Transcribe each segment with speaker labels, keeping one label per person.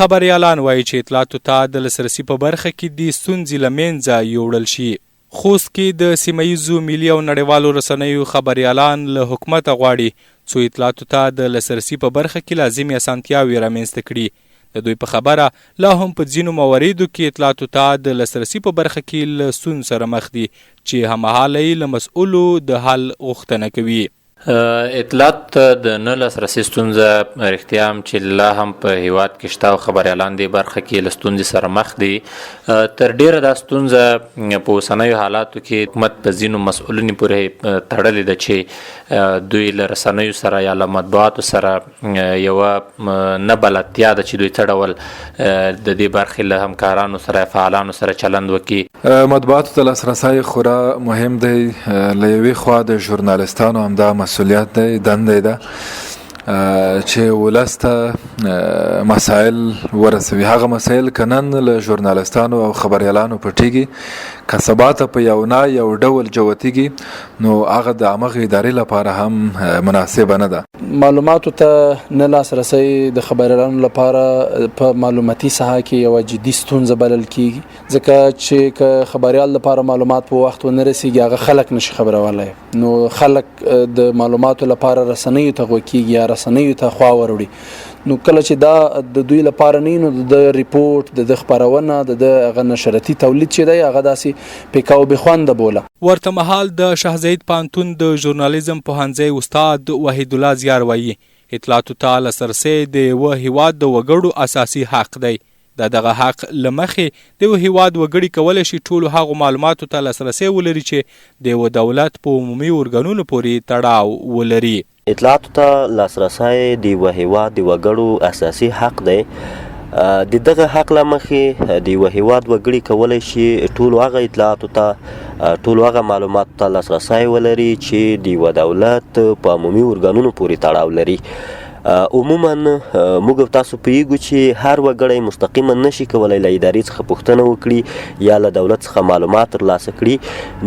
Speaker 1: خبريالان وایي چې اطلاعاتو ته د لاسرسي په برخه کې د ستونزې له منځه یوړل شي. خوست کې د سیمهییزو ملي او نړیوالو رسنیو خبريالان له حکومته غواړي څو اطلاعاتو ته د لاسرسي په برخه کې لازمي اسانتیاوې رامنځته کړي. د دوی په خبره لا هم په ځینو مواردو کې اطلاعاتو ته د لاسرسي په برخه کې له ستونزو سره مخ دي چې هممهاله یې له مسؤلو د حل غوښتنه کوي.
Speaker 2: اطلاعات د نه لاسرسي ستونزه رښتیا هم چې لا هم په هیواد کې شته او خبريالان دې برخه کې له ستونزې سره مخ دي. تر ډیره دا ستونزه په اوسنیو حالاتو کې حکومت په ځینو مسؤلینو پورې تړلې ده چې دوی له رسنیو سره یا له مطبوعاتو سره یوه نه بلدتیا ده چې دوی څه ډول د دې برخې له همکارانو سره فعالانو سره چلند وکړي.
Speaker 3: مطبوعاتو ته لاسرسی خورا مهم دی. له یوې خوا د ژورنالستانو همدا مسئولیت دی، دنده ده چې ولس ته مسائل ورسوي. هغه مسائل که نن له ژورنالستانو او خبريالانو پټیږي که سبا ته په یو ډول جوتیږي نو هغه د همغې ادارې لپاره هم مناسبه نه ده.
Speaker 4: معلوماتو ته نه لاسرسی د خبريالانو لپاره په معلوماتي ساحه کې یوه جدي ستونزه بلل کیږي ځکه چې که خبريال لپاره معلومات په وخت ونه رسیږي هغه خلک نشي خبرولای. نو خلک د معلوماتو لپاره رسنیو ته غوږ کیږي یا رسنیو ته خوا وروړي. نو کله چې دا د دوی لپاره نه نو د ریپورت د خبرونه د نشراتي تولید چې دی هغه داسې پیکاو بخوانده بوله.
Speaker 1: ورته مهال د شاهزاید پوهنتون د ژورنالیزم پوهنځي استاد وحید الله زیار وایي اطلاعاتو ته لاسرسی د یوه هیواد د وګړو اساسي حق دی. دغه حق له مخې د یو هیواد وګړي کولی شي ټولو هغو معلوماتو ته لاسرسی ولري چې د یو دولت په عمومي ارګانونو پورې تړاو ولري.
Speaker 5: اطلاعاتو ته لاسرسی د یوه هیواد د وګړو اساسي حق دی. د دغه حق له مخې د یوه هیواد وګړي کولی شي ټولو هغه اطلاعاتو ته ټولو هغه معلوماتو ته لاسرسی ولري چې د یوه دولت په عمومي ارګانونو پورې تړاو لري. عموما موږ تاسو پوهیږو چې هر وګړی مستقیما نشي کولی له ادارې څخه پوښتنه وکړي یا له دولت څخه معلومات ترلاسه کړي.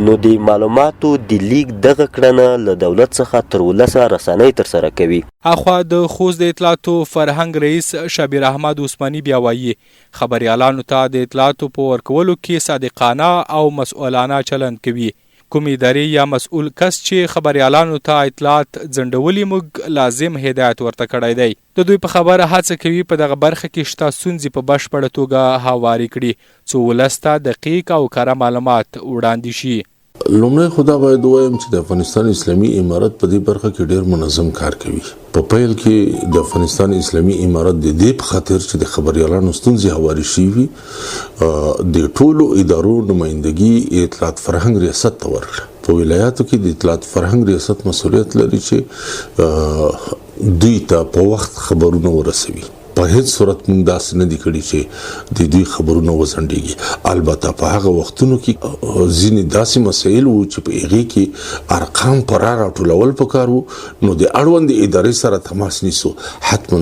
Speaker 5: نو د معلوماتو د لیږد دغه کړنه له دولت څخه تر ولسه رسنۍ ترسره کوي.
Speaker 1: اخوا د خوست د اطلاعاتو فرهنګ رئیس شبیر احمد عثماني بیا وایي خبريالانو ته د اطلاعاتو په ورکولو کې صادقانه او مسؤلانه چلند کوي. کوم ادارې یا مسؤل کس چې خبريالانو ته اطلاعات ځنډولي موږ لازم هدایت ورته کړی دی. د دوی په خبره هڅه کوي په دغه برخه کې شته ستونزې په بشپړه توګه هواري کړي څو ولس ته دقیق او کره معلومات وړاندې شي.
Speaker 6: لومړی خو دا باید ووایم چې د افغانستان اسلامي امارت په دې برخه کې ډیر منظم کار کوي. په پیل کې د افغانستان اسلامي امارت د دې په خاطر چې د خبريالانو ستونزې هواري شي د ټولو ادارو نمائندګي اطلاعات فرهنګ ریاست ته ورکړه. په ولایاتو کې د اطلاعات فرهنګ ریاست مسؤلیت لري چې دوی ته په وخت خبرونه ورسوي. په هیڅ صورت موږ داسې نه دي کړي چې د دوی خبرونه وځنډېږي. البته په هغه وختونو کې ځینې داسې مسایل وو چې په هغې کې ارقام پوره راټولول پکار وو نو د اړوندې ادارې سره تماس نیسو حتما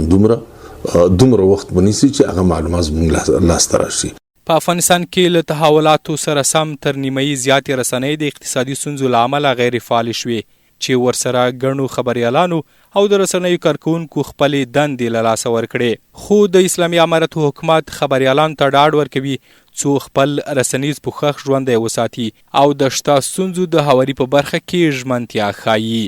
Speaker 6: دومره وخت به نیسي چې هغه معلومات زموږ لاسته راشي.
Speaker 1: په افغانستان کې له تحولاتو سره سم تر نیمایي زیاتې رسنۍ د اقتصادي ستونزو له امله غیر فعالې شوې چې ورسره ګڼو خبريالانو او د رسنیو کارکونکو خپلې دندې له لاسه ورکړې. خو د اسلامي امارتو حکومت خبريالانو ته ډاډ ورکوي څو خپل رسنیز پوښښ ژوندی وساتي او د شته ستونزو د هواري په برخه کې ژمنتیا ښایي.